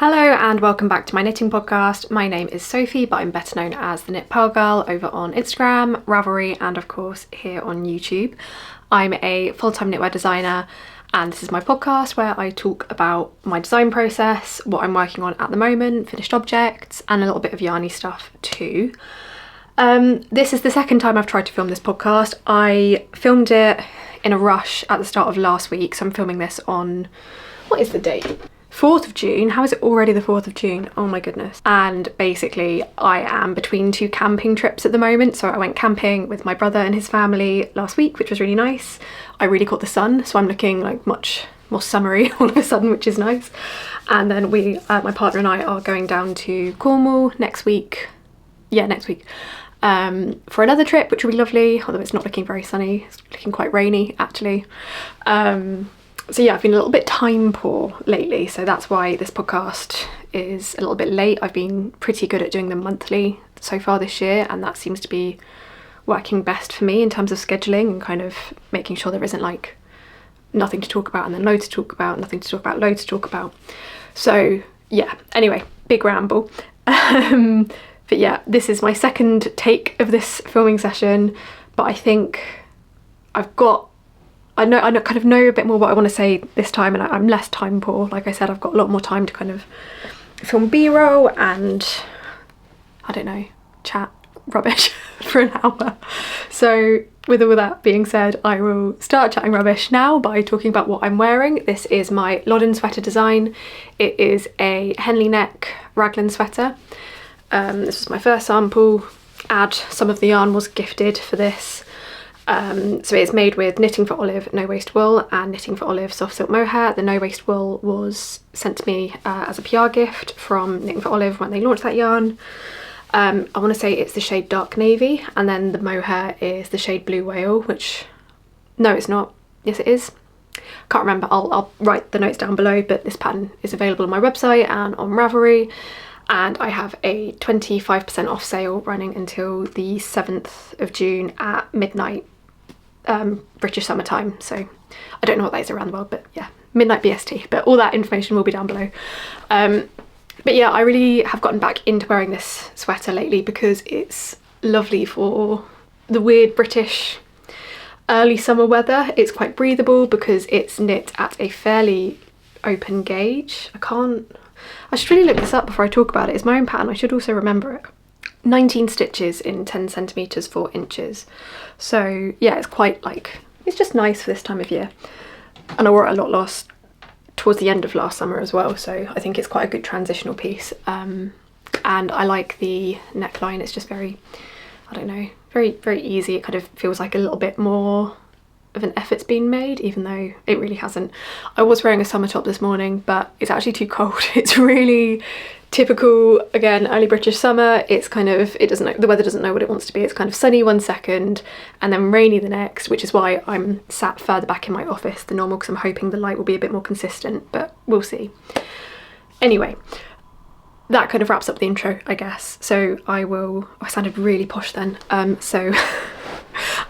Hello and welcome back to my knitting podcast. My name is Sophie, but I'm better known as the Knit Purl Girl over on Instagram, Ravelry, and of course here on YouTube. I'm a full-time knitwear designer, and this is my podcast where I talk about my design process, what I'm working on at the moment, finished objects, and a little bit of yarny stuff too. This is the second time I've tried to film this podcast. I filmed it in a rush at the start of last week, so I'm filming this on, what is the date? 4th of June. How is it already the 4th of June? Oh my goodness. And basically I am between two camping trips at the moment. So I went camping with my brother and his family last week, which was really nice. I really caught the sun, so I'm looking like much more summery all of a sudden, which is nice. And then my partner and I are going down to Cornwall next week. Yeah, next week. For another trip, which will be lovely, although it's not looking very sunny. It's looking quite rainy actually. So yeah, I've been a little bit time poor lately, so that's why this podcast is a little bit late. I've been pretty good at doing them monthly so far this year, and that seems to be working best for me in terms of scheduling and kind of making sure there isn't like nothing to talk about and then loads to talk about, nothing to talk about, loads to talk about. So yeah, anyway, big ramble. But yeah, this is my second take of this filming session, but I think I kind of know a bit more what I want to say this time, and I'm less time poor. Like I said, I've got a lot more time to kind of film B-roll and, I don't know, chat rubbish for an hour. So with all that being said, I will start chatting rubbish now by talking about what I'm wearing. This is my Loddon sweater design. It is a Henley neck raglan sweater. This was my first sample. Some of the yarn was gifted for this. So it's made with Knitting for Olive no waste wool and Knitting for Olive Soft Silk Mohair. The no waste wool was sent to me as a PR gift from Knitting for Olive when they launched that yarn. I want to say it's the shade Dark Navy, and then the mohair is the shade Blue Whale, which, no it's not, yes it is. Can't remember, I'll write the notes down below, but this pattern is available on my website and on Ravelry. And I have a 25% off sale running until the 7th of June at midnight. British summertime, so I don't know what that is around the world, but yeah, midnight BST, but all that information will be down below. But yeah, I really have gotten back into wearing this sweater lately because it's lovely for the weird British early summer weather. It's quite breathable because it's knit at a fairly open gauge. I should really look this up before I talk about it. It's my own pattern, I should also remember it. 19 stitches in 10 centimetres 4 inches. So yeah, it's quite it's just nice for this time of year. And I wore it a lot towards the end of last summer as well, so I think it's quite a good transitional piece. And I like the neckline. It's just very, I don't know, very, very easy. It kind of feels like a little bit more of an effort's been made, even though it really hasn't. I was wearing a summer top this morning, but it's actually too cold. It's really typical, again, early British summer. It's kind of, the weather doesn't know what it wants to be. It's kind of sunny one second and then rainy the next, which is why I'm sat further back in my office than normal, because I'm hoping the light will be a bit more consistent, but we'll see. Anyway, that kind of wraps up the intro, I guess. So I sounded really posh then. So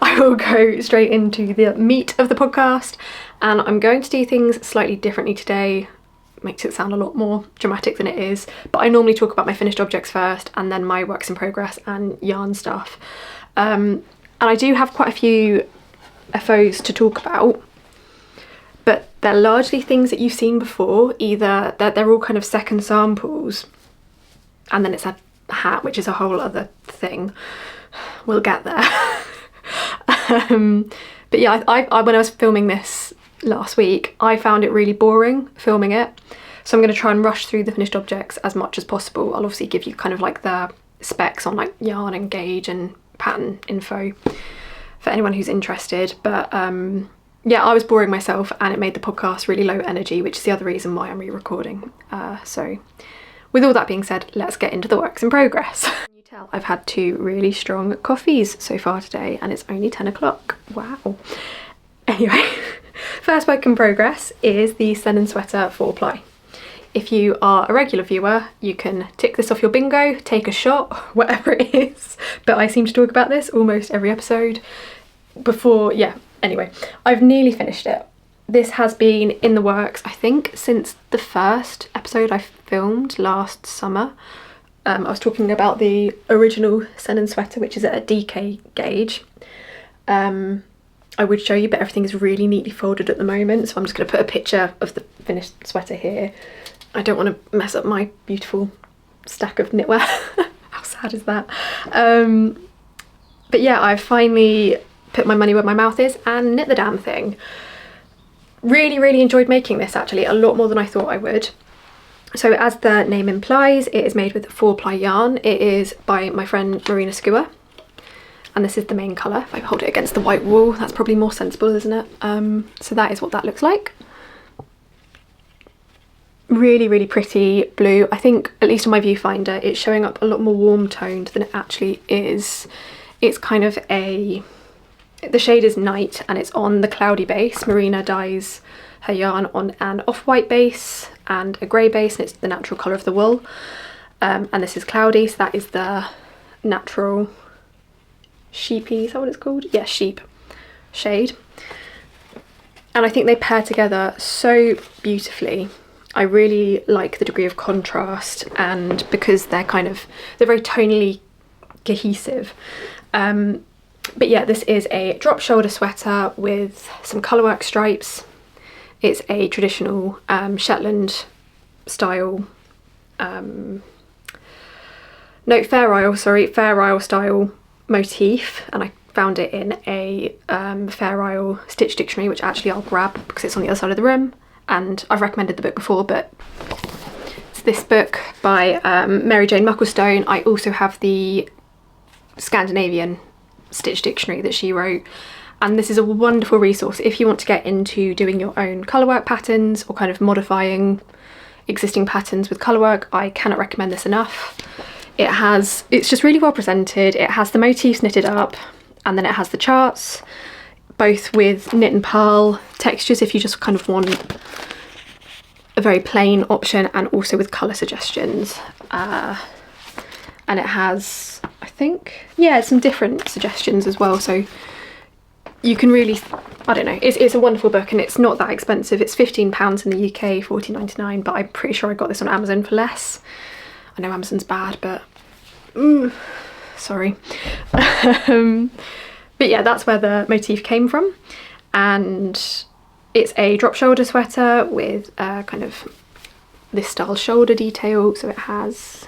I will go straight into the meat of the podcast, and I'm going to do things slightly differently today. Makes it sound a lot more dramatic than it is, but I normally talk about my finished objects first and then my works in progress and yarn stuff. And I do have quite a few FOs to talk about, but they're largely things that you've seen before. Either they're all kind of second samples, and then it's a hat, which is a whole other thing. We'll get there. But yeah, I when I was filming this last week, I found it really boring filming it, so I'm going to try and rush through the finished objects as much as possible. I'll obviously give you kind of like the specs on like yarn and gauge and pattern info for anyone who's interested, but yeah, I was boring myself and it made the podcast really low energy, which is the other reason why I'm re-recording. So with all that being said, let's get into the works in progress. You tell I've had 2 really strong coffees so far today, and it's only 10 o'clock. Wow. Anyway, first work in progress is the Sennen Sweater 4-ply. If you are a regular viewer, you can tick this off your bingo, take a shot, whatever it is, but I seem to talk about this almost every episode before, yeah, anyway, I've nearly finished it. This has been in the works, I think, since the first episode I filmed last summer. I was talking about the original Sennen sweater, which is at a DK gauge. I would show you, but everything is really neatly folded at the moment, so I'm just going to put a picture of the finished sweater here. I don't want to mess up my beautiful stack of knitwear. How sad is that? But yeah, I've finally put my money where my mouth is and knit the damn thing. Really enjoyed making this, actually, a lot more than I thought I would. So as the name implies, it is made with 4-ply yarn. It is by my friend Marina Skua, and this is the main colour. If I hold it against the white wall, that's probably more sensible, isn't it? So that is what that looks like. Really pretty blue. I think, at least on my viewfinder, it's showing up a lot more warm toned than it actually is. It's kind of the shade is Night, and it's on the cloudy base. Marina dyes her yarn on an off-white base and a grey base, and it's the natural colour of the wool. And this is cloudy, so that is the natural sheepy, is that what it's called? Yeah, sheep shade. And I think they pair together so beautifully. I really like the degree of contrast, and because they're very tonally cohesive. But yeah, this is a drop shoulder sweater with some colourwork stripes. It's a traditional Shetland style, Fair Isle style motif, and I found it in a Fair Isle stitch dictionary, which actually I'll grab because it's on the other side of the room, and I've recommended the book before, but it's this book by Mary Jane Mucklestone. I also have the Scandinavian stitch dictionary that she wrote, and this is a wonderful resource if you want to get into doing your own colourwork patterns or kind of modifying existing patterns with colourwork. I cannot recommend this enough. It's just really well presented. It has the motifs knitted up, and then it has the charts, both with knit and purl textures if you just kind of want a very plain option, and also with colour suggestions. And it has, I think, yeah, some different suggestions as well, so you can really, I don't know, it's a wonderful book, and it's not that expensive. It's £15 in the UK, $14.99, but I'm pretty sure I got this on Amazon for less. I know Amazon's bad, but sorry. But yeah, that's where the motif came from, and it's a drop shoulder sweater with kind of this style shoulder detail. So it has,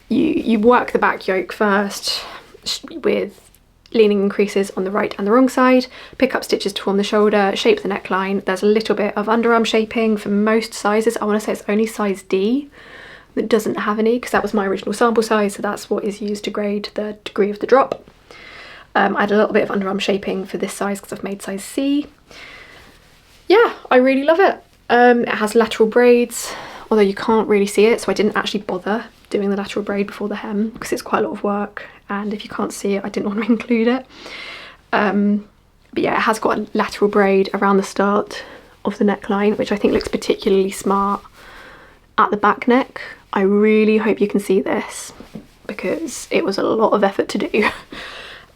you work the back yoke first with leaning increases on the right and the wrong side, pick up stitches to form the shoulder, shape the neckline. There's a little bit of underarm shaping for most sizes. I want to say it's only size D that doesn't have any, because that was my original sample size, so that's what is used to grade the degree of the drop. I had a little bit of underarm shaping for this size because I've made size C. Yeah, I really love it. It has lateral braids, although you can't really see it, so I didn't actually bother doing the lateral braid before the hem because it's quite a lot of work, and if you can't see it, I didn't want to include it. But yeah, it has got a lateral braid around the start of the neckline, which I think looks particularly smart at the back neck. I really hope you can see this because it was a lot of effort to do.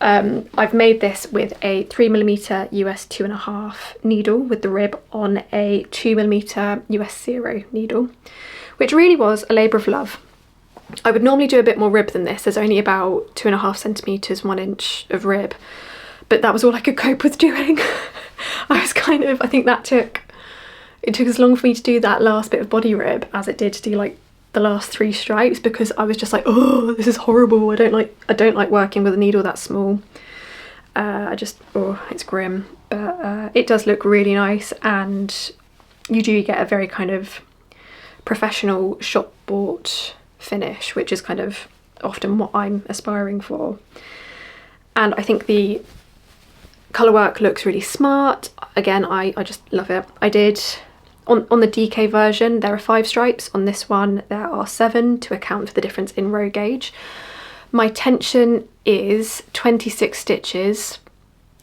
I've made this with a 3mm US 2.5 needle with the rib on a 2mm US 0 needle, which really was a labour of love. I would normally do a bit more rib than this. There's only about 2.5 centimetres, 1 inch of rib, but that was all I could cope with doing. I think it took as long for me to do that last bit of body rib as it did to do like the last 3 stripes, because I was just like, oh, this is horrible. I don't like working with a needle that small. It's grim, but it does look really nice, and you do get a very kind of professional shop bought finish, which is kind of often what I'm aspiring for. And I think the colour work looks really smart. Again, I just love it. I did on the DK version there are 5 stripes. On this one there are 7 to account for the difference in row gauge. My tension is 26 stitches,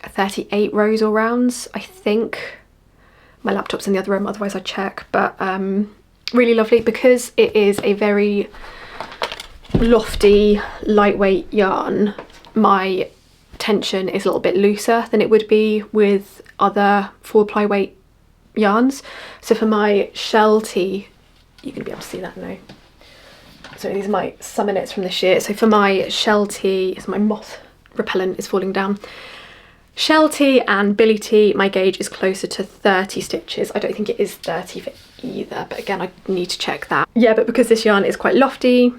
38 rows or rounds, I think. My laptop's in the other room, otherwise I'd check. But really lovely because it is a very lofty, lightweight yarn. My tension is a little bit looser than it would be with other 4-ply weight yarns. So for my shell tee, you're going to be able to see that now. So these are my summer knits from this year. So for my shell tee, my moth repellent is falling down. Shell tee and billy tee, my gauge is closer to 30 stitches. I don't think it is 30 for either, but again, I need to check that. Yeah, but because this yarn is quite lofty,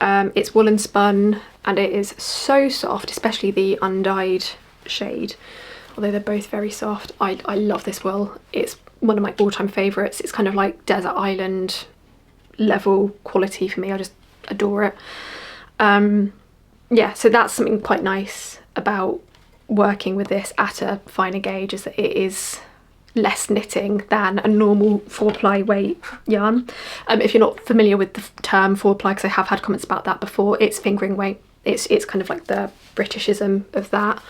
it's woolen spun, and it is so soft, especially the undyed shade. Although they're both very soft. I love this wool. It's one of my all-time favourites. It's kind of like desert island level quality for me. I just adore it. Yeah, so that's something quite nice about working with this at a finer gauge, is that it is less knitting than a normal 4-ply weight yarn. If you're not familiar with the term 4-ply, because I have had comments about that before, it's fingering weight. It's kind of like the Britishism of that.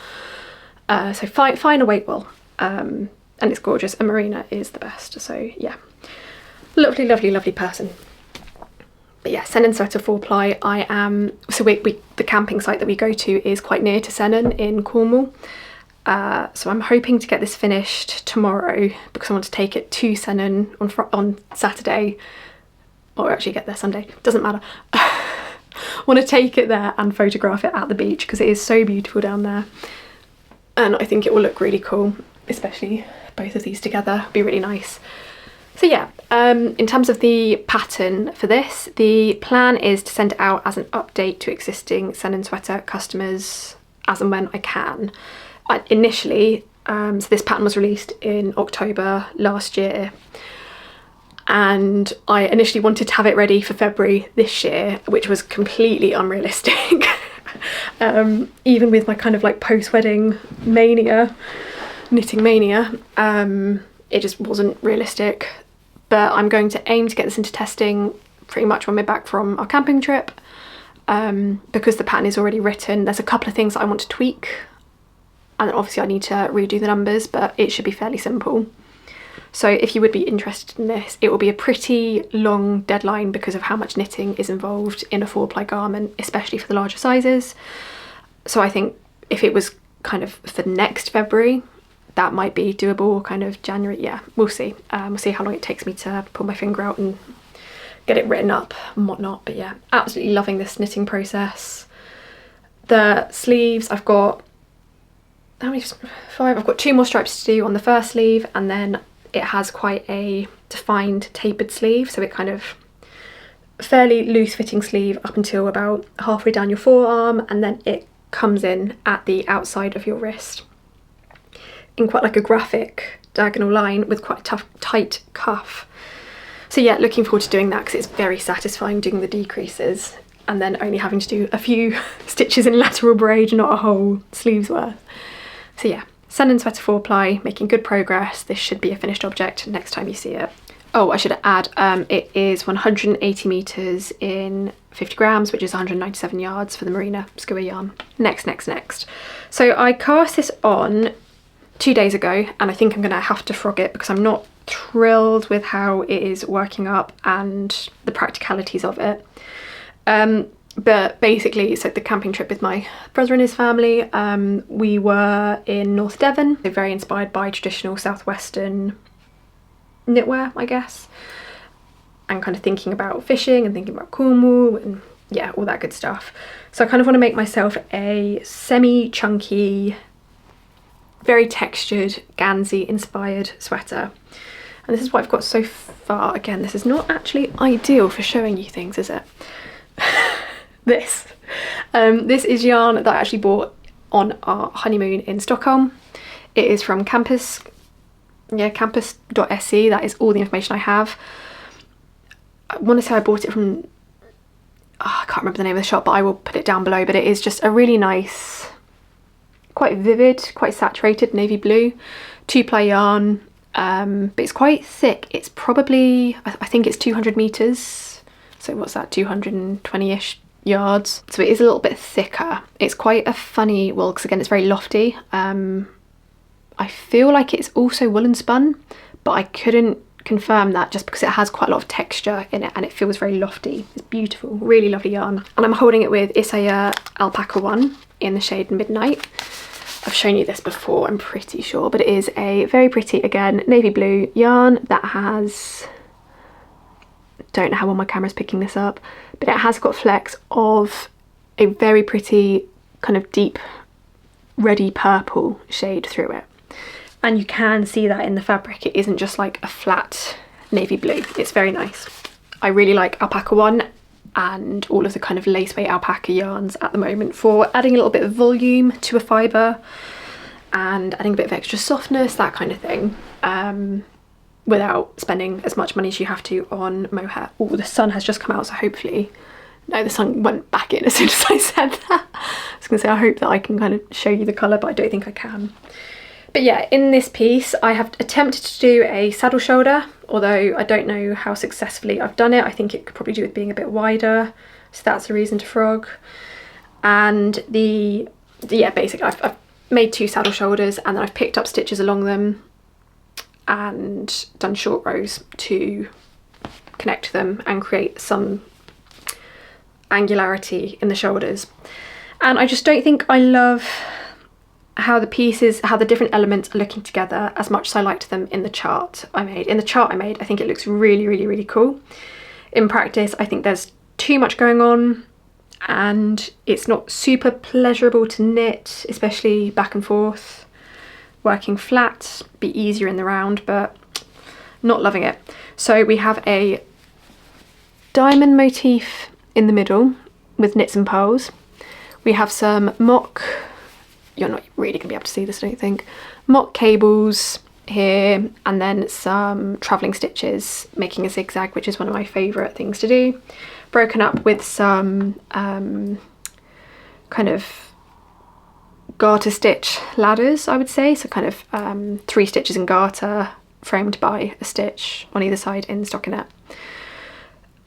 So finer weight wool, and it's gorgeous, and Marina is the best. So yeah, lovely, lovely, lovely person. But yeah, Sennen Sweater 4-ply. I am, so the camping site that we go to is quite near to Sennon in Cornwall. So I'm hoping to get this finished tomorrow, because I want to take it to Sennon on Saturday, or actually get there Sunday, doesn't matter. I want to take it there and photograph it at the beach, because it is so beautiful down there. And I think it will look really cool, especially both of these together. It'll be really nice. So yeah, in terms of the pattern for this, the plan is to send it out as an update to existing Sennen Sweater customers as and when I can. Initially, so this pattern was released in October last year, and I initially wanted to have it ready for February this year, which was completely unrealistic. Even with my kind of like post-wedding mania, knitting mania, it just wasn't realistic. But I'm going to aim to get this into testing pretty much when we're back from our camping trip, because the pattern is already written. There's a couple of things that I want to tweak, and then obviously I need to redo the numbers, but it should be fairly simple. So if you would be interested in this, it will be a pretty long deadline because of how much knitting is involved in a 4-ply garment, especially for the larger sizes. So I think if it was kind of for next February, that might be doable, kind of January. Yeah, we'll see. We'll see how long it takes me to pull my finger out and get it written up and whatnot. But yeah, absolutely loving this knitting process. The sleeves, I've got, how many? 5? I've got 2 more stripes to do on the first sleeve, and then it has quite a defined tapered sleeve, so it kind of fairly loose fitting sleeve up until about halfway down your forearm, and then it comes in at the outside of your wrist in quite like a graphic diagonal line with quite a tough, tight cuff. So yeah, looking forward to doing that, because it's very satisfying doing the decreases and then only having to do a few stitches in lateral braid, not a whole sleeve's worth. So yeah, Sennen Sweater 4-ply, making good progress. This should be a finished object next time you see it. Oh, I should add, it is 180 metres in 50 grams, which is 197 yards for the Marina Skua yarn. Next. So I cast this on 2 days ago, and I think I'm gonna have to frog it because I'm not thrilled with how it is working up and the practicalities of it. But basically, so the camping trip with my brother and his family, we were in North Devon. They're very inspired by traditional southwestern knitwear, I guess, and kind of thinking about fishing and thinking about Cornwall and yeah, all that good stuff. So I kind of want to make myself a semi-chunky, very textured, Gansey inspired sweater. And this is what I've got so far. Again, this is not actually ideal for showing you things, is it? This is yarn that I actually bought on our honeymoon in Stockholm. It is from Kampes, yeah, kampes.se. That is all the information I have. I want to say I bought it from, I can't remember the name of the shop, but I will put it down below. But it is just a really nice, quite vivid, quite saturated navy blue, 2-ply yarn, but it's quite thick. It's probably, I think it's 200 meters. So what's that, 220-ish yards. So it is a little bit thicker. It's quite a funny wool because again, it's very lofty. I feel like it's also woolen spun, but I couldn't confirm that just because it has quite a lot of texture in it and it feels very lofty. It's beautiful, really lovely yarn. And I'm holding it with Isager Alpaca 1 in the shade Midnight. I've shown you this before, I'm pretty sure, but it is a very pretty, again, navy blue yarn that has, don't know how well my camera's picking this up, but it has got flecks of a very pretty kind of deep reddy purple shade through it. And you can see that in the fabric, it isn't just like a flat navy blue. It's very nice. I really like Alpaca One and all of the kind of lace weight alpaca yarns at the moment for adding a little bit of volume to a fibre and adding a bit of extra softness, that kind of thing, without spending as much money as you have to on mohair. Oh, the sun has just come out, so hopefully, no, the sun went back in as soon as I said that. I was going to say, I hope that I can kind of show you the colour, but I don't think I can. But yeah, in this piece, I have attempted to do a saddle shoulder, although I don't know how successfully I've done it. I think it could probably do with being a bit wider, so that's the reason to frog. And yeah, basically I've made 2 saddle shoulders and then I've picked up stitches along them and done short rows to connect them and create some angularity in the shoulders. And I just don't think I love how the pieces, how the different elements are looking together as much as I liked them in the chart I made. In the chart I made, I think it looks really, really, really cool. In practice, I think there's too much going on and it's not super pleasurable to knit, especially back and forth. Working flat, be easier in the round, but not loving it. So we have a diamond motif in the middle with knits and purls. We have some mock, you're not really gonna be able to see this, I don't think, mock cables here, and then some travelling stitches making a zigzag, which is one of my favourite things to do, broken up with some kind of garter stitch ladders, I would say, so kind of 3 stitches in garter framed by a stitch on either side in stockinette,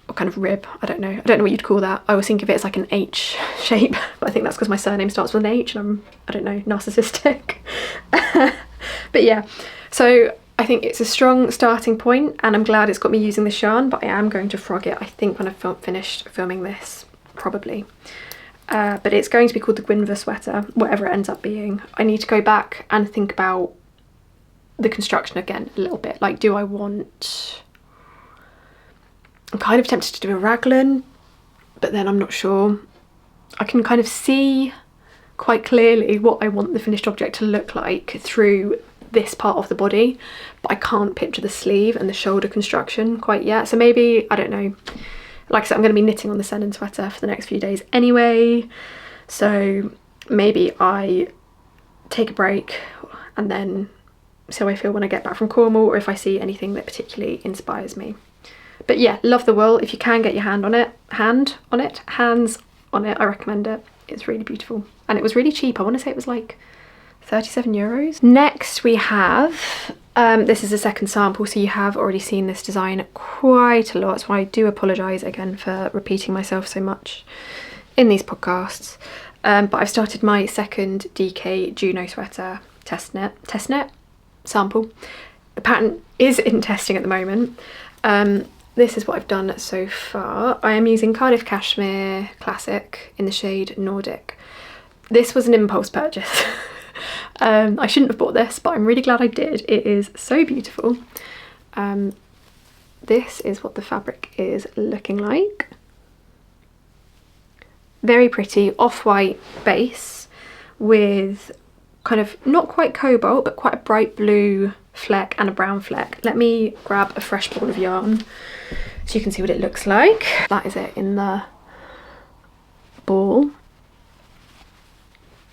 or kind of rib, I don't know what you'd call that. I always think of it as like an H shape, but I think that's because my surname starts with an H and I don't know, narcissistic. But yeah, so I think it's a strong starting point and I'm glad it's got me using this yarn, but I am going to frog it, I think, when I've finished filming this, probably. But it's going to be called the Gwynver Sweater, whatever it ends up being. I need to go back and think about the construction again a little bit. Like, do I want... I'm kind of tempted to do a raglan, but then I'm not sure. I can kind of see quite clearly what I want the finished object to look like through this part of the body, but I can't picture the sleeve and the shoulder construction quite yet. So maybe, I don't know, like I said, I'm going to be knitting on the Sennen sweater for the next few days anyway, so maybe I take a break and then see how I feel when I get back from Cornwall, or if I see anything that particularly inspires me. But yeah, love the wool. If you can get your hands on it, I recommend it. It's really beautiful. And it was really cheap. I want to say it was like €37. Next we have, this is a second sample, so you have already seen this design quite a lot, so I do apologise again for repeating myself so much in these podcasts. But I've started my second DK Juno Sweater testnet sample. The pattern is in testing at the moment. This is what I've done so far. I am using Cardiff Cashmere Classic in the shade Nordik. This was an impulse purchase. I shouldn't have bought this, but I'm really glad I did. It is so beautiful. This is what the fabric is looking like. Very pretty off-white base with kind of not quite cobalt, but quite a bright blue fleck and a brown fleck. Let me grab a fresh ball of yarn so you can see what it looks like. That is it in the ball.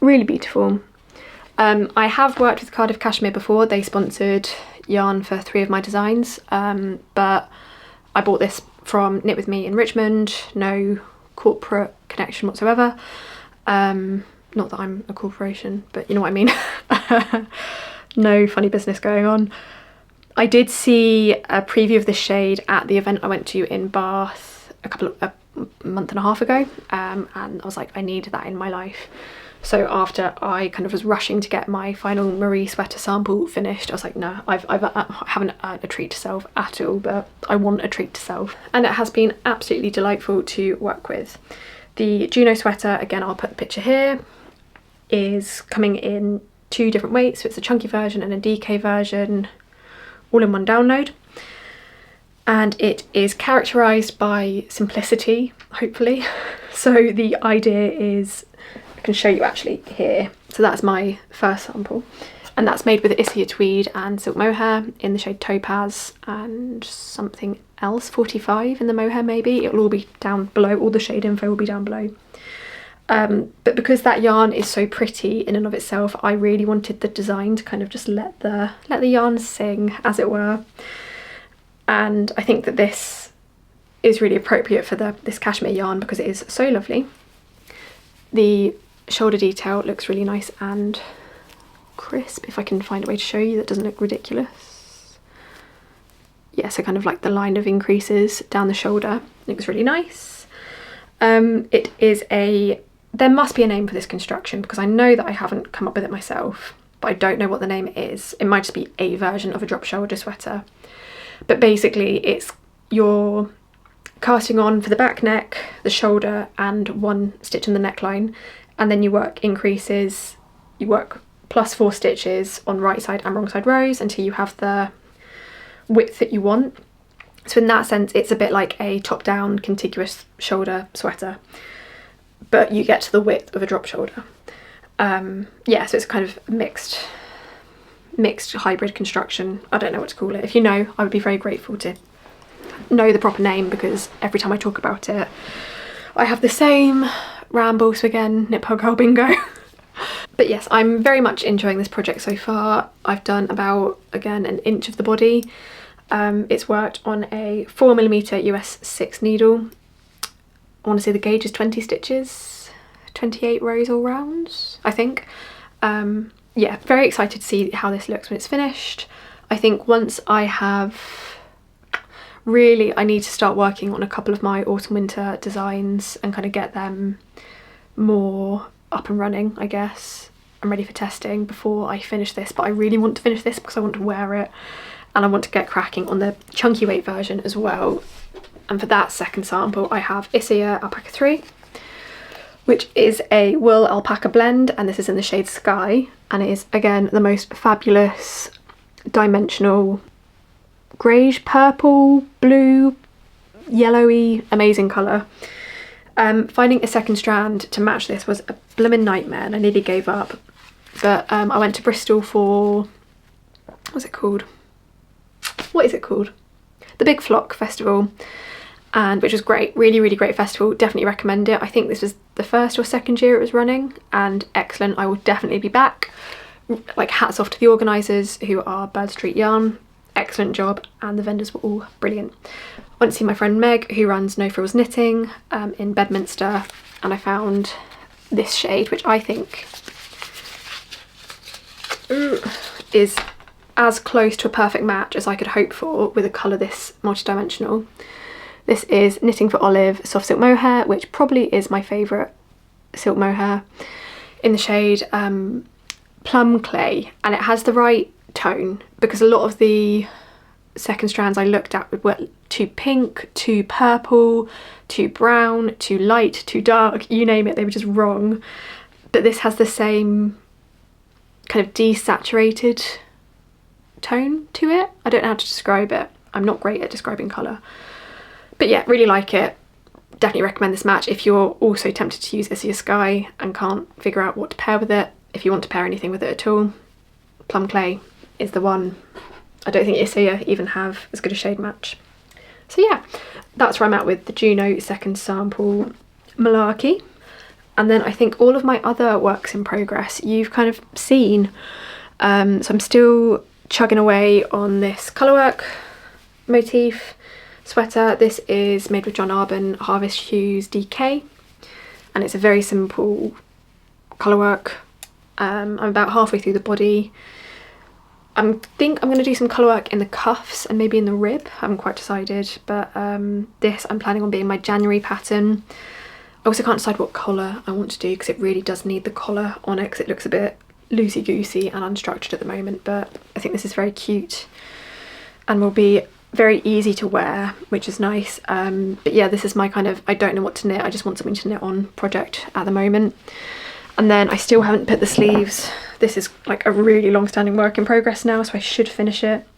Really beautiful. I have worked with Cardiff Cashmere before. They sponsored yarn for 3 of my designs, but I bought this from Knit With Me in Richmond. No corporate connection whatsoever. Not that I'm a corporation, but you know what I mean. No funny business going on. I did see a preview of the shade at the event I went to in Bath a month and a half ago, and I was like, I need that in my life. So after I kind of was rushing to get my final Marie sweater sample finished, I was like, no, I haven't earned a treat to self at all, but I want a treat to self. And it has been absolutely delightful to work with. The Juno sweater, again, I'll put the picture here, is coming in 2 different weights, so it's a chunky version and a DK version, all in one download. And it is characterised by simplicity, hopefully. So the idea is, I can show you actually here. So that's my first sample. And that's made with Isager Tweed and Silk Mohair in the shade Topaz and something else, 45 in the mohair maybe. It will all be down below, all the shade info will be down below. But because that yarn is so pretty in and of itself, I really wanted the design to kind of just let the yarn sing, as it were. And I think that this is really appropriate for this cashmere yarn because it is so lovely. The shoulder detail looks really nice and crisp, if I can find a way to show you that doesn't look ridiculous. Yeah, so kind of like the line of increases down the shoulder looks really nice. It is there must be a name for this construction because I know that I haven't come up with it myself, but I don't know what the name is. It might just be a version of a drop shoulder sweater. But basically you're casting on for the back neck, the shoulder and 1 stitch in the neckline, and then you work increases, you work +4 stitches on right side and wrong side rows until you have the width that you want. So in that sense it's a bit like a top down contiguous shoulder sweater, but you get to the width of a drop shoulder. Yeah, so it's kind of mixed hybrid construction. I don't know what to call it. If you know, I would be very grateful to know the proper name because every time I talk about it I have the same ramble. So again, Knit Purl Girl bingo. But yes, I'm very much enjoying this project so far. I've done about, again, 1 inch of the body. It's worked on a 4mm US 6 needle. I want to say the gauge is 20 stitches, 28 rows all round, I think. Yeah, very excited to see how this looks when it's finished. I think once I need to start working on a couple of my autumn winter designs and kind of get them more up and running, I guess. I'm ready for testing before I finish this, but I really want to finish this because I want to wear it and I want to get cracking on the chunky weight version as well. And for that second sample I have Isager Alpaca 3, which is a wool alpaca blend, and this is in the shade Sky, and it is again the most fabulous dimensional greyish purple, blue, yellowy, amazing colour. Finding a second strand to match this was a blooming nightmare and I nearly gave up, but I went to Bristol for, what is it called? The Big Flock Festival, and which was great, really great festival, definitely recommend it. I think this was the 1st or 2nd year it was running and excellent. I will definitely be back. Like, hats off to the organisers who are Bird Street Yarn, excellent job, and the vendors were all brilliant. I went to see my friend Meg who runs No Frills Knitting in Bedminster, and I found this shade which I think is as close to a perfect match as I could hope for with a colour this multidimensional. This is Knitting for Olive Soft Silk Mohair, which probably is my favourite silk mohair, in the shade Plum Clay, and it has the right tone because a lot of the second strands I looked at were too pink, too purple, too brown, too light, too dark, you name it, they were just wrong. But this has the same kind of desaturated tone to it. I don't know how to describe it. I'm not great at describing colour. But yeah, really like it. Definitely recommend this match if you're also tempted to use Isager Sky and can't figure out what to pair with it. If you want to pair anything with it at all, Plum Clay is the one. I don't think Isager even have as good a shade match. So yeah, that's where I'm at with the Juno second sample malarkey. And then I think all of my other works in progress you've kind of seen. So I'm still chugging away on this colourwork motif sweater. This is made with John Arbon Harvest Hues DK, and it's a very simple colourwork. I'm about halfway through the body. I think I'm going to do some colourwork in the cuffs and maybe in the rib. I haven't quite decided, but this I'm planning on being my January pattern. I also can't decide what collar I want to do because it really does need the collar on it because it looks a bit loosey-goosey and unstructured at the moment, but I think this is very cute and will be very easy to wear, which is nice. But yeah, this is my kind of I don't know what to knit, I just want something to knit on project at the moment. And then I still haven't put the sleeves. this is like a really long-standing work in progress now, so I should finish it.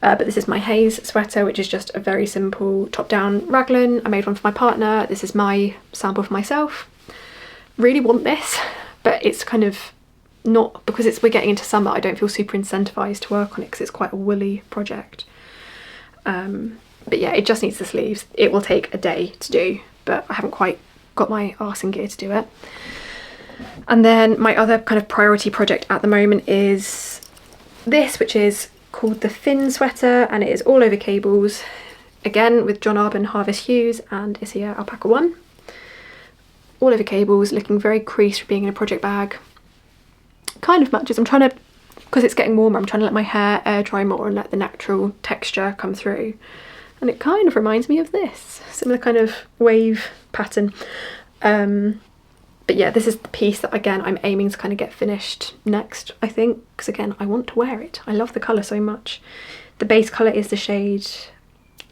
But this is my Haze sweater, which is just a very simple top-down raglan. I made one for my partner. This is my sample for myself. Really want this, but it's kind of not, because we're getting into summer, I don't feel super incentivized to work on it because it's quite a woolly project. But yeah, it just needs the sleeves. It will take a day to do, but I haven't quite got my arse in gear to do it. And then my other kind of priority project at the moment is this, which is called the Sennen Sweater, and it is all over cables, again with John Arbon Harvest Hues and Isager Alpaca 1. All over cables, looking very creased for being in a project bag. Kind of matches. I'm trying to, because it's getting warmer, I'm trying to let my hair air dry more and let the natural texture come through. And it kind of reminds me of this, similar kind of wave pattern. But yeah, this is the piece that, again, I'm aiming to kind of get finished next, I think, because again, I want to wear it. I love the colour so much. The base colour is the shade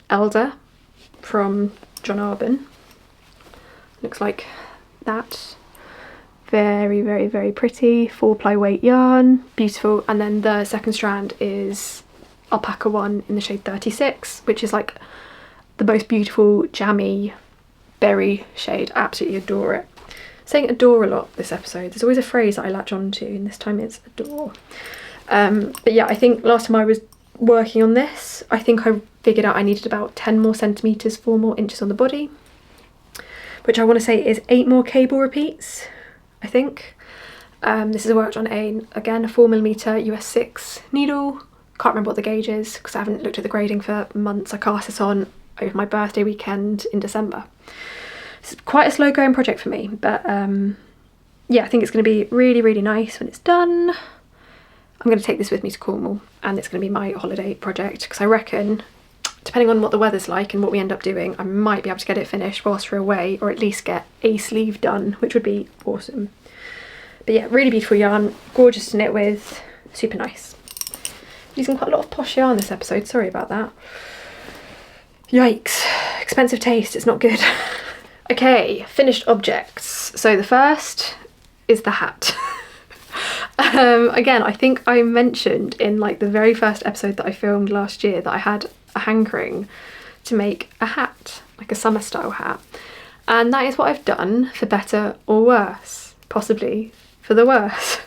Elder from John Arbon. Looks like that. Very, very, very pretty. 4-ply weight yarn, beautiful. And then the second strand is Alpaca 1 in the shade 36, which is like the most beautiful jammy berry shade. Absolutely adore it. Saying adore a lot this episode. There's always a phrase that I latch on to, and this time it's adore. But yeah, I think last time I was working on this, I think I figured out I needed about 10 more centimetres, 4 more inches on the body, which I want to say is 8 more cable repeats, I think. This is worked on again, a 4mm US 6 needle. Can't remember what the gauge is because I haven't looked at the grading for months. I cast this on over my birthday weekend in December. It's quite a slow going project for me, but yeah, I think it's going to be really, really nice when it's done. I'm going to take this with me to Cornwall, and it's going to be my holiday project because I reckon, depending on what the weather's like and what we end up doing, I might be able to get it finished whilst we're away, or at least get a sleeve done, which would be awesome. But yeah, really beautiful yarn, gorgeous to knit with, super nice. Using quite a lot of posh yarn this episode, sorry about that. Yikes, expensive taste, it's not good. Okay, finished objects. So the first is the hat. Again, I think I mentioned in like the very first episode that I filmed last year that I had a hankering to make a hat, like a summer style hat. And that is what I've done, for better or worse, possibly for the worse.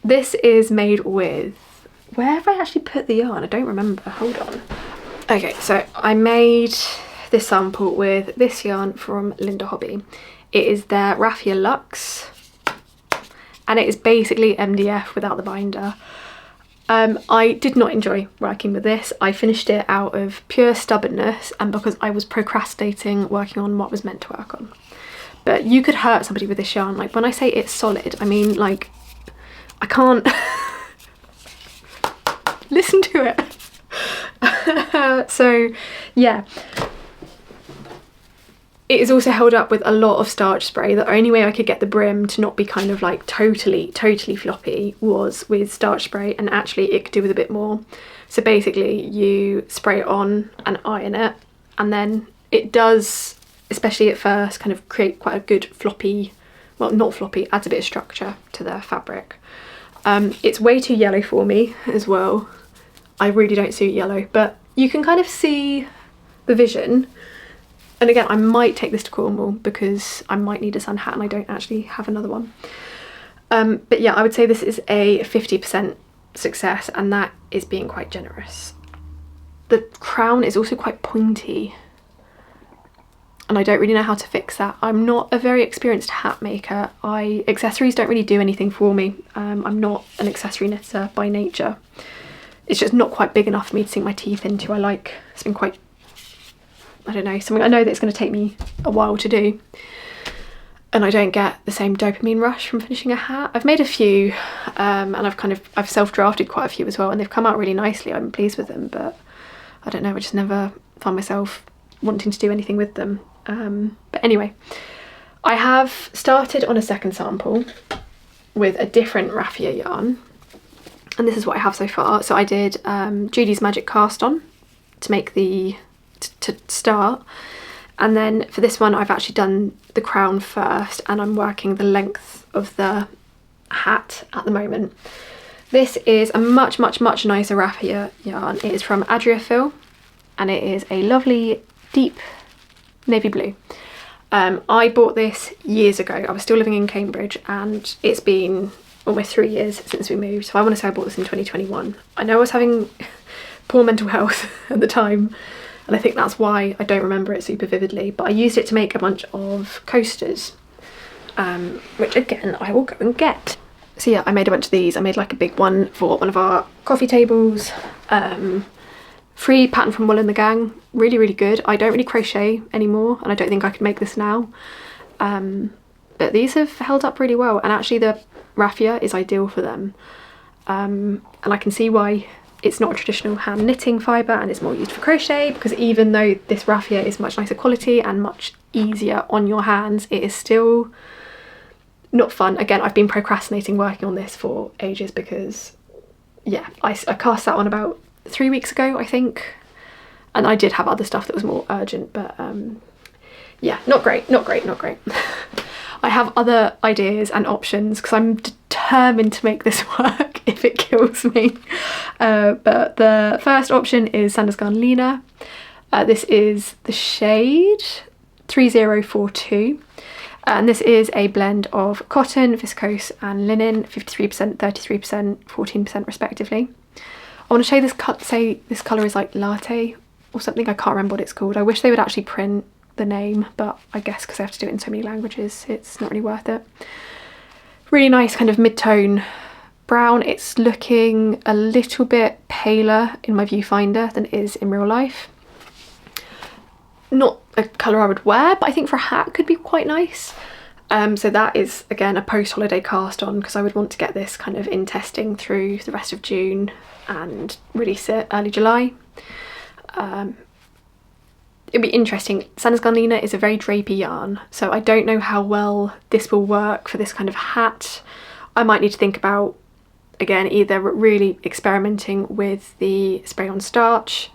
This is made with, where have I actually put the yarn? I don't remember, hold on. Okay, so I made this sample with this yarn from Linda Hobby. It is their Raffia Luxe, and it is basically MDF without the binder. I did not enjoy working with this. I finished it out of pure stubbornness and because I was procrastinating working on what I was meant to work on. But you could hurt somebody with this yarn. Like, when I say it's solid, I mean, like, I can't listen to it. So yeah, it is also held up with a lot of starch spray. The only way I could get the brim to not be kind of like totally floppy was with starch spray, and actually it could do with a bit more. So basically you spray it on and iron it, and then it does, especially at first, kind of create quite a good floppy, well, not floppy, adds a bit of structure to the fabric. It's way too yellow for me as well. I really don't suit yellow, but you can kind of see the vision. And again, I might take this to Cornwall because I might need a sun hat and I don't actually have another one. But yeah, I would say this is a 50% success, and that is being quite generous. The crown is also quite pointy, and I don't really know how to fix that. I'm not a very experienced hat maker. Accessories don't really do anything for me. I'm not an accessory knitter by nature. It's just not quite big enough for me to sink my teeth into. I like something quite, I don't know, something I know that it's going to take me a while to do, and I don't get the same dopamine rush from finishing a hat. I've made a few, and I've self-drafted quite a few as well, and they've come out really nicely. I'm pleased with them, but I don't know, I just never found myself wanting to do anything with them. But anyway, I have started on a second sample with a different raffia yarn, and this is what I have so far. So I did Judy's Magic cast on to make to start, and then for this one I've actually done the crown first, and I'm working the length of the hat at the moment. This is a much nicer raffia yarn. It is from Adriafil and it is a lovely deep navy blue. I bought this years ago. I was still living in Cambridge and it's been almost 3 years since we moved. So I want to say I bought this in 2021. I know I was having poor mental health at the time and I think that's why I don't remember it super vividly, but I used it to make a bunch of coasters, which again I will go and get. So yeah, I made a bunch of these. I made like a big one for one of our coffee tables. Free pattern from Wool and the Gang, really good. I don't really crochet anymore and I don't think I could make this now, but these have held up really well, and actually the raffia is ideal for them, and I can see why it's not a traditional hand knitting fibre and it's more used for crochet, because even though this raffia is much nicer quality and much easier on your hands, it is still not fun. Again, I've been procrastinating working on this for ages because yeah, I cast that one about 3 weeks ago I think, and I did have other stuff that was more urgent, but yeah, not great. I have other ideas and options because I'm determined to make this work if it kills me, but the first option is Sandersgarn. This is the shade 3042, and this is a blend of cotton, viscose and linen, 53%, 33%, 14% respectively. I want to show this colour is like latte or something. I can't remember what it's called. I wish they would actually print the name, but I guess because I have to do it in so many languages, it's not really worth it. Really nice kind of mid-tone brown. It's looking a little bit paler in my viewfinder than it is in real life. Not a colour I would wear, but I think for a hat could be quite nice. So that is again a post-holiday cast on, because I would want to get this kind of in testing through the rest of June and release it early July. It'd be interesting. Sandersgarn is a very drapey yarn, so I don't know how well this will work for this kind of hat. I might need to think about, again, either really experimenting with the spray on starch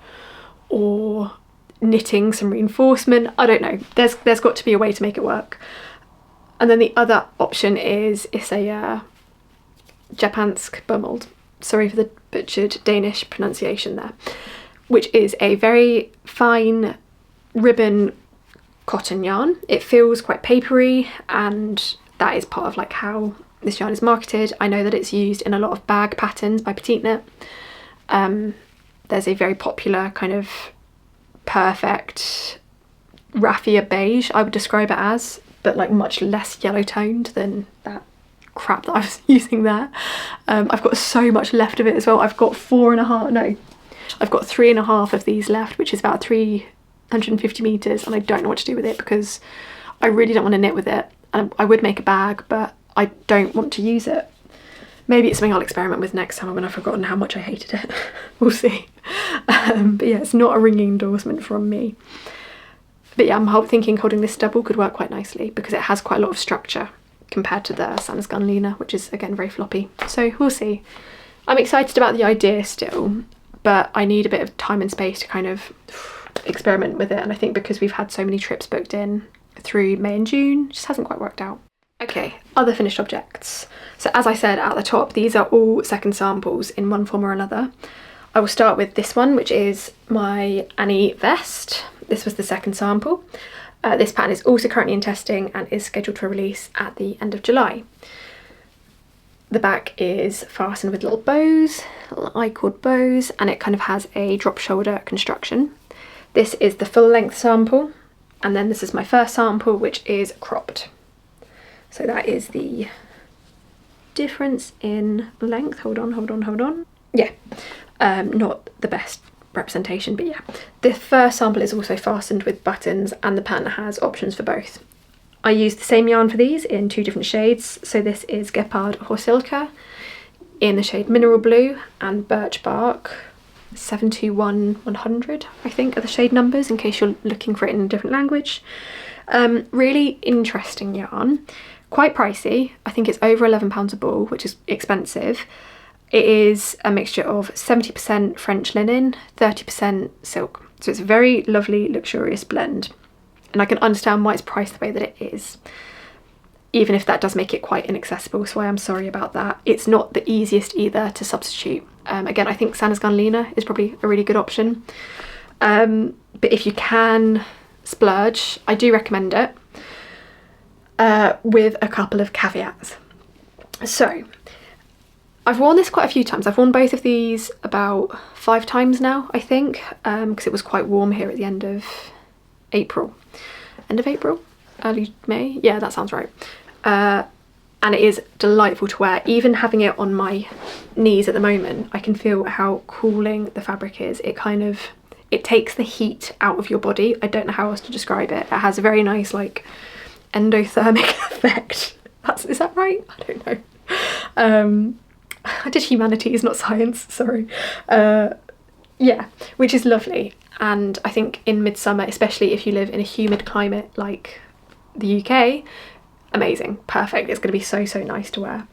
or knitting some reinforcement. I don't know. There's got to be a way to make it work. And then the other option is Isager Japansk Bomull. Sorry for the butchered Danish pronunciation there. Which is a very fine ribbon cotton yarn. It feels quite papery, and that is part of like how this yarn is marketed. I know that it's used in a lot of bag patterns by Petite Knit. There's a very popular kind of perfect raffia beige, I would describe it as, but like much less yellow toned than that crap that I was using there. I've got so much left of it as well. I've got 3.5 of these left, which is about 350 meters, and I don't know what to do with it because I really don't want to knit with it. And I would make a bag, but I don't want to use it. Maybe it's something I'll experiment with next time when I've forgotten how much I hated it. We'll see. But yeah, it's not a ringing endorsement from me. But yeah, I'm thinking holding this double could work quite nicely because it has quite a lot of structure compared to the Sandersgarn, which is again very floppy. So we'll see. I'm excited about the idea still, but I need a bit of time and space to kind of experiment with it. And I think because we've had so many trips booked in through May and June, it just hasn't quite worked out. Okay, other finished objects. So as I said at the top, these are all second samples in one form or another. I will start with this one, which is my Annie vest. This was the second sample. This pattern is also currently in testing and is scheduled for release at the end of July. The back is fastened with little bows, little I-cord bows, and it kind of has a drop shoulder construction. This is the full length sample, and then this is my first sample, which is cropped. So that is the difference in length. Hold on. Yeah, not the best representation, but yeah. The first sample is also fastened with buttons, and the pattern has options for both. I used the same yarn for these in 2 different shades. So this is Gepard Horsilka in the shade Mineral Blue, and Birch Bark 721-100, I think are the shade numbers in case you're looking for it in a different language. Really interesting yarn, quite pricey. I think it's over £11 a ball, which is expensive. It is a mixture of 70% French linen, 30% silk. So it's a very lovely, luxurious blend. And I can understand why it's priced the way that it is. even if that does make it quite inaccessible, so I am sorry about that. It's not the easiest either to substitute. Again, I think Sandersgan is probably a really good option. But if you can splurge, I do recommend it, with a couple of caveats. So, I've worn this quite a few times. I've worn both of these about 5 times now, I think, because it was quite warm here at the end of April. End of April? Early May? Yeah, that sounds right. And it is delightful to wear. Even having it on my knees at the moment, I can feel how cooling the fabric is. It takes the heat out of your body. I don't know how else to describe it. It has a very nice, like, endothermic effect. Is that right? I don't know. I did humanities, not science, sorry. Yeah, which is lovely. And I think in midsummer, especially if you live in a humid climate like the UK, amazing, perfect. It's going to be so, so nice to wear.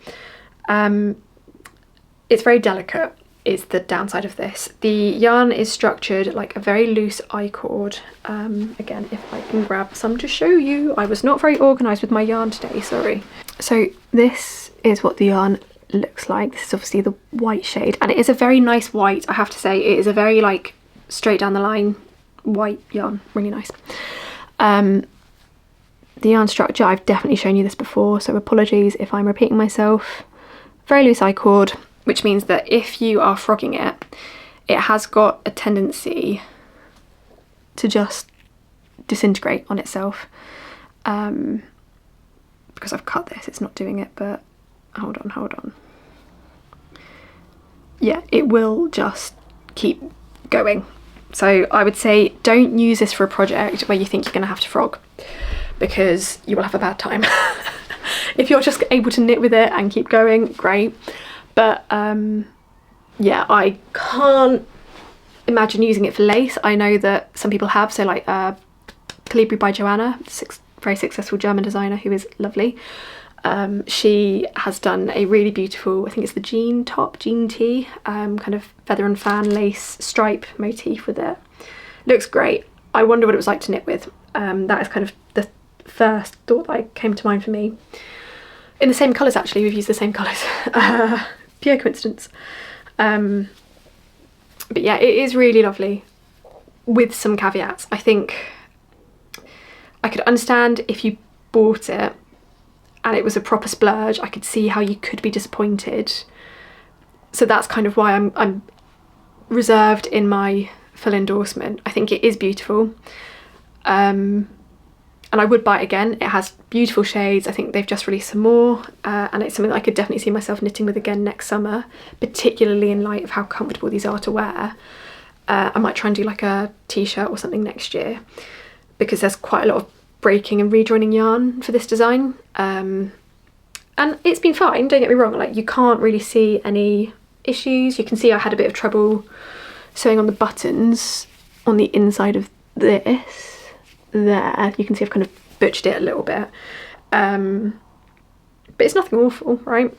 It's very delicate, is the downside of this. The yarn is structured like a very loose I-cord. Again, if I can grab some to show you. I was not very organised with my yarn today, sorry. So this is what the yarn looks like. This is obviously the white shade, and it is a very nice white, I have to say. It is a very, like, straight down the line white yarn, really nice. The yarn structure, I've definitely shown you this before, so apologies if I'm repeating myself. Very loose I-cord, which means that if you are frogging it, it has got a tendency to just disintegrate on itself. Because I've cut this, it's not doing it, but hold on. Yeah, it will just keep going. So I would say don't use this for a project where you think you're going to have to frog, because you will have a bad time. If you're just able to knit with it and keep going, great. But yeah, I can't imagine using it for lace. I know that some people have, so like Calibri by Joanna, very successful German designer who is lovely. She has done a really beautiful, I think it's the jean tee, kind of feather and fan lace stripe motif with it. Looks great. I wonder what it was like to knit with. That is kind of the first thought that came to mind for me. In the same colours, actually, we've used the same colours. Pure coincidence. But yeah, it is really lovely, with some caveats. I think I could understand if you bought it and it was a proper splurge. I could see how you could be disappointed. So that's kind of why I'm reserved in my full endorsement. I think it is beautiful. And I would buy it again. It has beautiful shades. I think they've just released some more, and it's something that I could definitely see myself knitting with again next summer, particularly in light of how comfortable these are to wear. I might try and do like a t-shirt or something next year, because there's quite a lot of breaking and rejoining yarn for this design. And it's been fine, don't get me wrong, like you can't really see any issues. You can see I had a bit of trouble sewing on the buttons on the inside of this. There, you can see I've kind of butchered it a little bit. But it's nothing awful, right?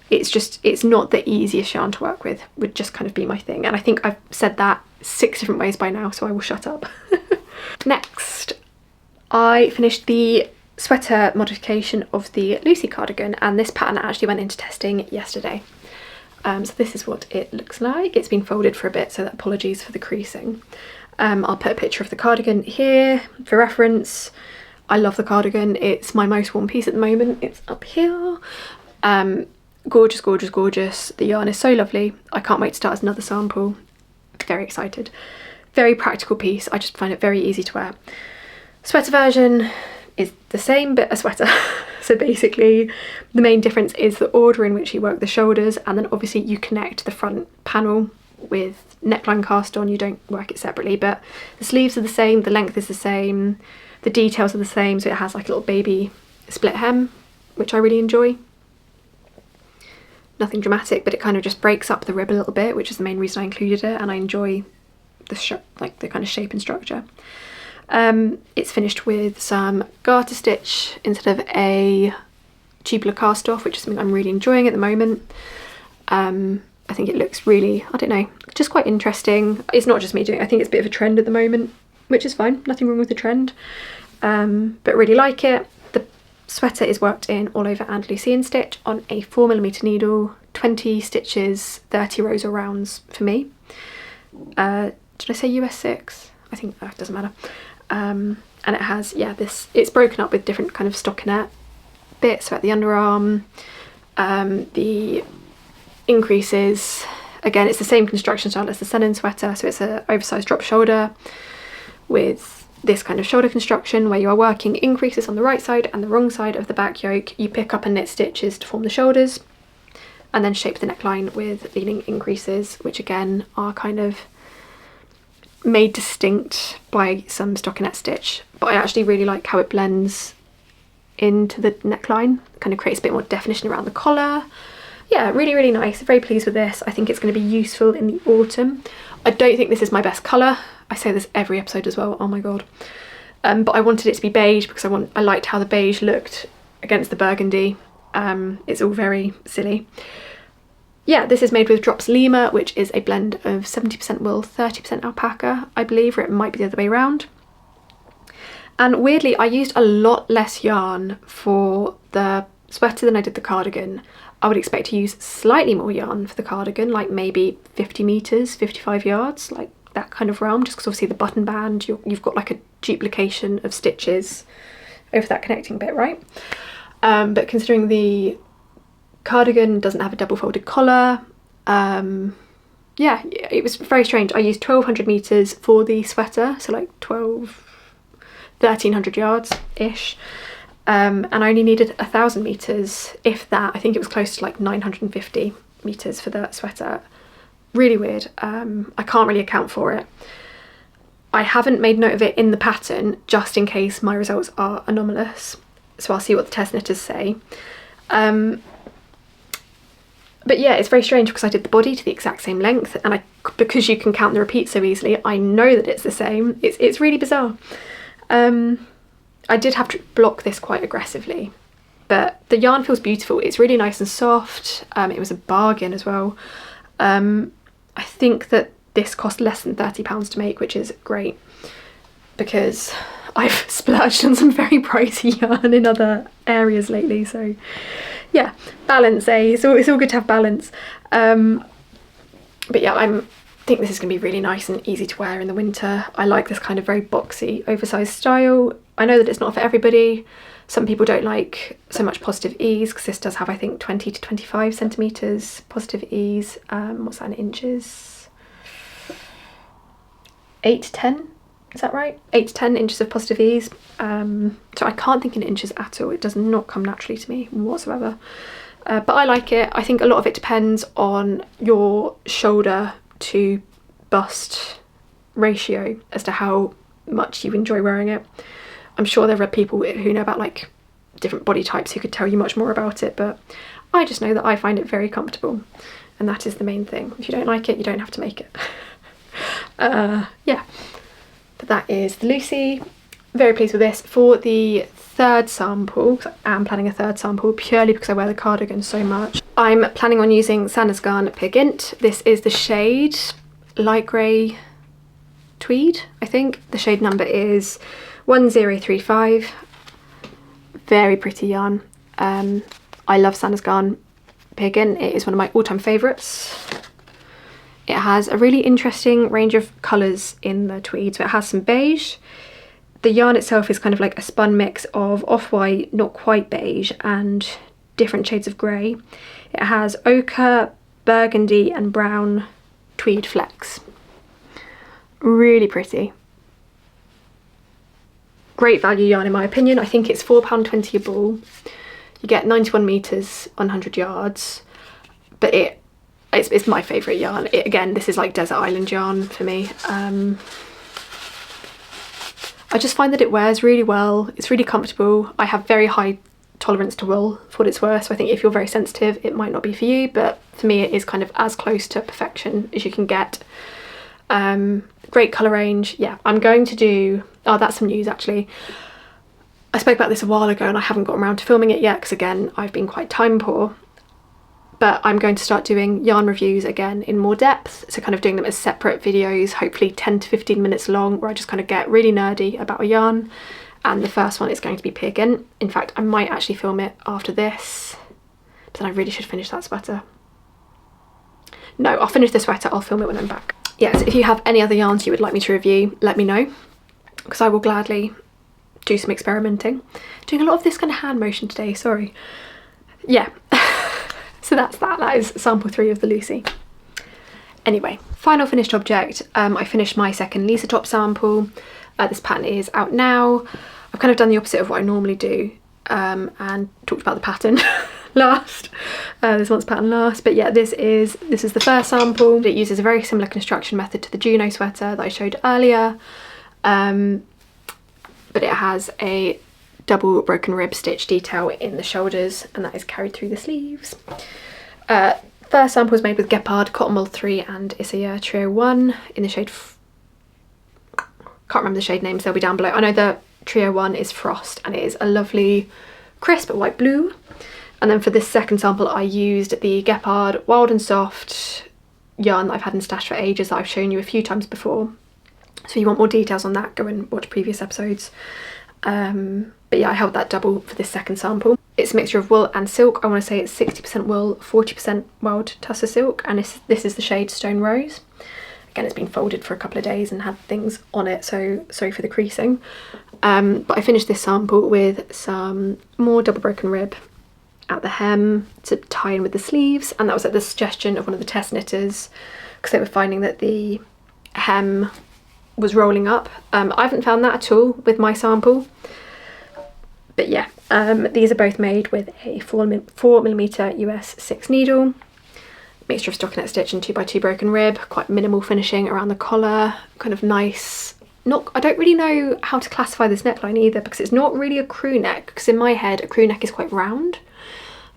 It's not the easiest yarn to work with, would just kind of be my thing. And I think I've said that 6 different ways by now, so I will shut up. Next, I finished the sweater modification of the Lucy cardigan, and this pattern actually went into testing yesterday. So this is what it looks like. It's been folded for a bit, so apologies for the creasing. I'll put a picture of the cardigan here for reference. I love the cardigan. It's my most worn piece at the moment. It's up here. Gorgeous, gorgeous, gorgeous. The yarn is so lovely. I can't wait to start another sample. Very excited. Very practical piece. I just find it very easy to wear. Sweater version is the same, but a sweater. So basically the main difference is the order in which you work the shoulders, and then obviously you connect the front panel with neckline cast on. You don't work it separately, but the sleeves are the same, the length is the same, the details are the same, so it has like a little baby split hem, which I really enjoy. Nothing dramatic, but it kind of just breaks up the rib a little bit, which is the main reason I included it, and I enjoy the the kind of shape and structure. It's finished with some garter stitch instead of a tubular cast off, which is something I'm really enjoying at the moment. I think it looks really, I don't know, just quite interesting. It's not just me doing it, I think it's a bit of a trend at the moment, which is fine, nothing wrong with the trend. But really like it. The sweater is worked in all over and Lucien stitch on a 4mm needle, 20 stitches, 30 rows or rounds for me. Did I say US 6? I think that doesn't matter. And it has, yeah, it's broken up with different kind of stockinette bits, so at the underarm, the increases, again it's the same construction style as the Sennen sweater, so it's an oversized drop shoulder with this kind of shoulder construction where you are working increases on the right side and the wrong side of the back yoke. You pick up and knit stitches to form the shoulders and then shape the neckline with leading increases, which again are kind of made distinct by some stockinette stitch, but I actually really like how it blends into the neckline, kind of creates a bit more definition around the collar. Yeah, really, really nice. Very pleased with this. I think it's going to be useful in the autumn. I don't think this is my best colour. I say this every episode as well, oh my god. But I wanted it to be beige because I liked how the beige looked against the burgundy. It's all very silly. Yeah, this is made with Drops Lima, which is a blend of 70% wool, 30% alpaca, I believe, or it might be the other way around. And weirdly, I used a lot less yarn for the sweater than I did the cardigan. I would expect to use slightly more yarn for the cardigan, like maybe 50 metres, 55 yards, like that kind of realm, just because obviously the button band, you've got like a duplication of stitches over that connecting bit, right? But considering the cardigan doesn't have a double folded collar, yeah, it was very strange. I used 1200 metres for the sweater, so like 1300 yards ish, and I only needed 1000 metres, if that. I think it was close to like 950 metres for the sweater. Really weird. I can't really account for it. I haven't made note of it in the pattern just in case my results are anomalous, so I'll see what the test knitters say. But yeah, it's very strange because I did the body to the exact same length, and because you can count the repeats so easily, I know that it's the same. It's really bizarre. I did have to block this quite aggressively, but the yarn feels beautiful. It's really nice and soft. It was a bargain as well. I think that this cost less than £30 to make, which is great because I've splurged on some very pricey yarn in other areas lately. So yeah, balance, eh? So it's all good to have balance. But yeah, I think this is going to be really nice and easy to wear in the winter. I like this kind of very boxy, oversized style. I know that it's not for everybody. Some people don't like so much positive ease because this does have, I think, 20 to 25 centimetres positive ease. What's that in inches? 8 to 10, is that right? 8 to 10 inches of positive ease. So I can't think in inches at all. It does not come naturally to me whatsoever. But I like it. I think a lot of it depends on your shoulder to bust ratio as to how much you enjoy wearing it. I'm sure there are people who know about like different body types who could tell you much more about it, but I just know that I find it very comfortable, and that is the main thing. If you don't like it, you don't have to make it. Yeah, but that is the Lucy. Very pleased with this. For the third sample, because I am planning a third sample purely because I wear the cardigan so much, I'm planning on using Isager Alpaca. This is the shade light grey tweed, I think. The shade number is 1035. Very pretty yarn. I love Isager Alpaca. It is one of my all-time favourites. It has a really interesting range of colours in the tweed. So it has some beige. The yarn itself is kind of like a spun mix of off-white, not quite beige, and different shades of grey. It has ochre, burgundy and brown tweed flecks. Really pretty. Great value yarn in my opinion. I think it's £4.20 a ball. You get 91 metres, 100 yards, but it's my favourite yarn. Again, this is like desert island yarn for me. I just find that it wears really well. It's really comfortable. I have very high tolerance to wool for what it's worth, so I think if you're very sensitive it might not be for you, but for me it is kind of as close to perfection as you can get. Great colour range. Yeah, I'm going to do, oh that's some news actually. I spoke about this a while ago and I haven't gotten around to filming it yet because again I've been quite time poor, but I'm going to start doing yarn reviews again in more depth, so kind of doing them as separate videos, hopefully 10 to 15 minutes long, where I just kind of get really nerdy about a yarn and the first one is going to be Pigant. In fact, I might actually film it after this, but then I really should finish that sweater. No, I'll finish the sweater, I'll film it when I'm back. Yes, if you have any other yarns you would like me to review, let me know, because I will gladly do some experimenting. Doing a lot of this kind of hand motion today, sorry. Yeah, so that's that. That is sample 3 of the Lucy. Anyway, final finished object. I finished my second Lise top sample. This pattern is out now. I've kind of done the opposite of what I normally do, and talked about the pattern last, this month's pattern last. But yeah, this is the first sample. It uses a very similar construction method to the Juno sweater that I showed earlier, but it has a double broken rib stitch detail in the shoulders, and that is carried through the sleeves. First sample was made with Gepard, Cotton Mold 3 and Isager Trio 1 in the shade, can't remember the shade names, they'll be down below. I know the Trio 1 is Frost, and it is a lovely crisp white blue. And then for this second sample I used the Gepard Wild and Soft yarn that I've had in stash for ages, that I've shown you a few times before. So if you want more details on that, go and watch previous episodes. But yeah, I held that double for this second sample. It's a mixture of wool and silk. I want to say it's 60% wool, 40% wild tussar silk, and this is the shade Stone Rose. Again, it's been folded for a couple of days and had things on it, so sorry for the creasing. But I finished this sample with some more double broken rib at the hem to tie in with the sleeves, and that was at the suggestion of one of the test knitters, because they were finding that the hem was rolling up. I haven't found that at all with my sample, but yeah, these are both made with a 4mm US 6 needle, mixture of stockinette stitch and 2x2 broken rib, quite minimal finishing around the collar, kind of nice. I don't really know how to classify this neckline either, because it's not really a crew neck, because in my head a crew neck is quite round.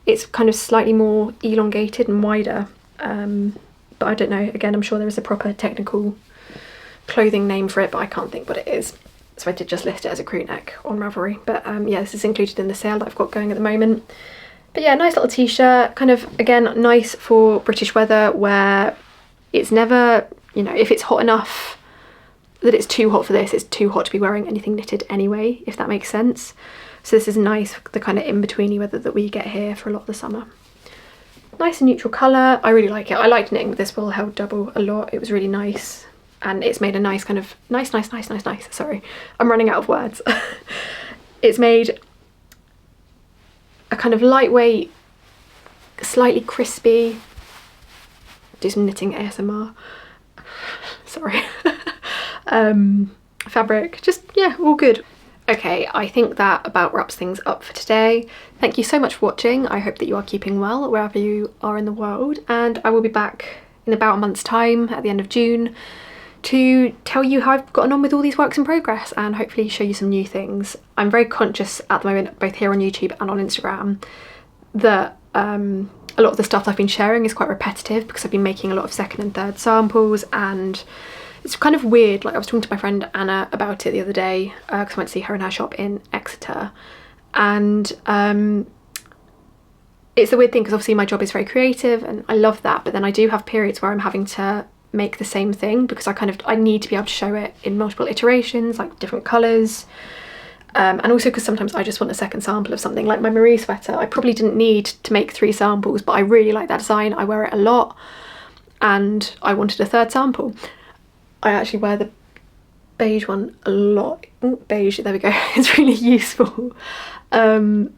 It's kind of slightly more elongated and wider, but I don't know, again I'm sure there is a proper technical clothing name for it, but I can't think what it is. So I did just list it as a crew neck on Ravelry, but yeah, this is included in the sale that I've got going at the moment. But yeah, nice little t-shirt, kind of, again, nice for British weather, where it's never, you know, if it's hot enough that it's too hot for this, it's too hot to be wearing anything knitted anyway, if that makes sense. So this is nice, the kind of in-betweeny weather that we get here for a lot of the summer. Nice and neutral colour, I really like it. I liked knitting with this wool held double a lot, it was really nice. And it's made a nice kind of, nice, sorry, I'm running out of words. It's made a kind of lightweight, slightly crispy, do some knitting ASMR, sorry, fabric, just, yeah, all good. Okay, I think that about wraps things up for today. Thank you so much for watching. I hope that you are keeping well wherever you are in the world, and I will be back in about a month's time at the end of June to tell you how I've gotten on with all these works in progress and hopefully show you some new things. I'm very conscious at the moment, both here on YouTube and on Instagram, that a lot of the stuff I've been sharing is quite repetitive, because I've been making a lot of second and third samples, and it's kind of weird. Like, I was talking to my friend Anna about it the other day, because I went to see her in her shop in Exeter, and it's a weird thing, because obviously my job is very creative and I love that, but then I do have periods where I'm having to make the same thing, because I need to be able to show it in multiple iterations, like different colours, and also because sometimes I just want a second sample of something. Like my Marina sweater, I probably didn't need to make 3 samples, but I really like that design, I wear it a lot, and I wanted a third sample. I actually wear the beige one a lot. Ooh, beige, there we go, it's really useful. But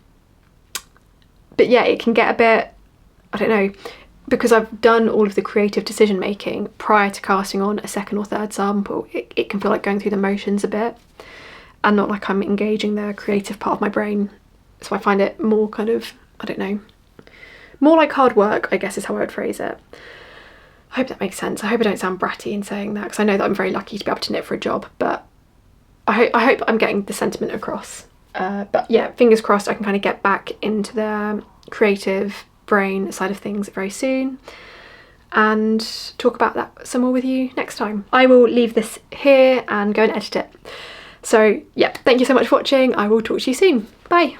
yeah, it can get a bit, I don't know, because I've done all of the creative decision making prior to casting on a second or third sample, it can feel like going through the motions a bit and not like I'm engaging the creative part of my brain. So I find it more kind of, I don't know, more like hard work, I guess is how I would phrase it. I hope that makes sense. I hope I don't sound bratty in saying that, because I know that I'm very lucky to be able to knit for a job, but I hope I'm getting the sentiment across. But yeah, fingers crossed I can kind of get back into the creative brain side of things very soon and talk about that some more with you next time. I will leave this here and go and edit it. So yeah, thank you so much for watching. I will talk to you soon. Bye.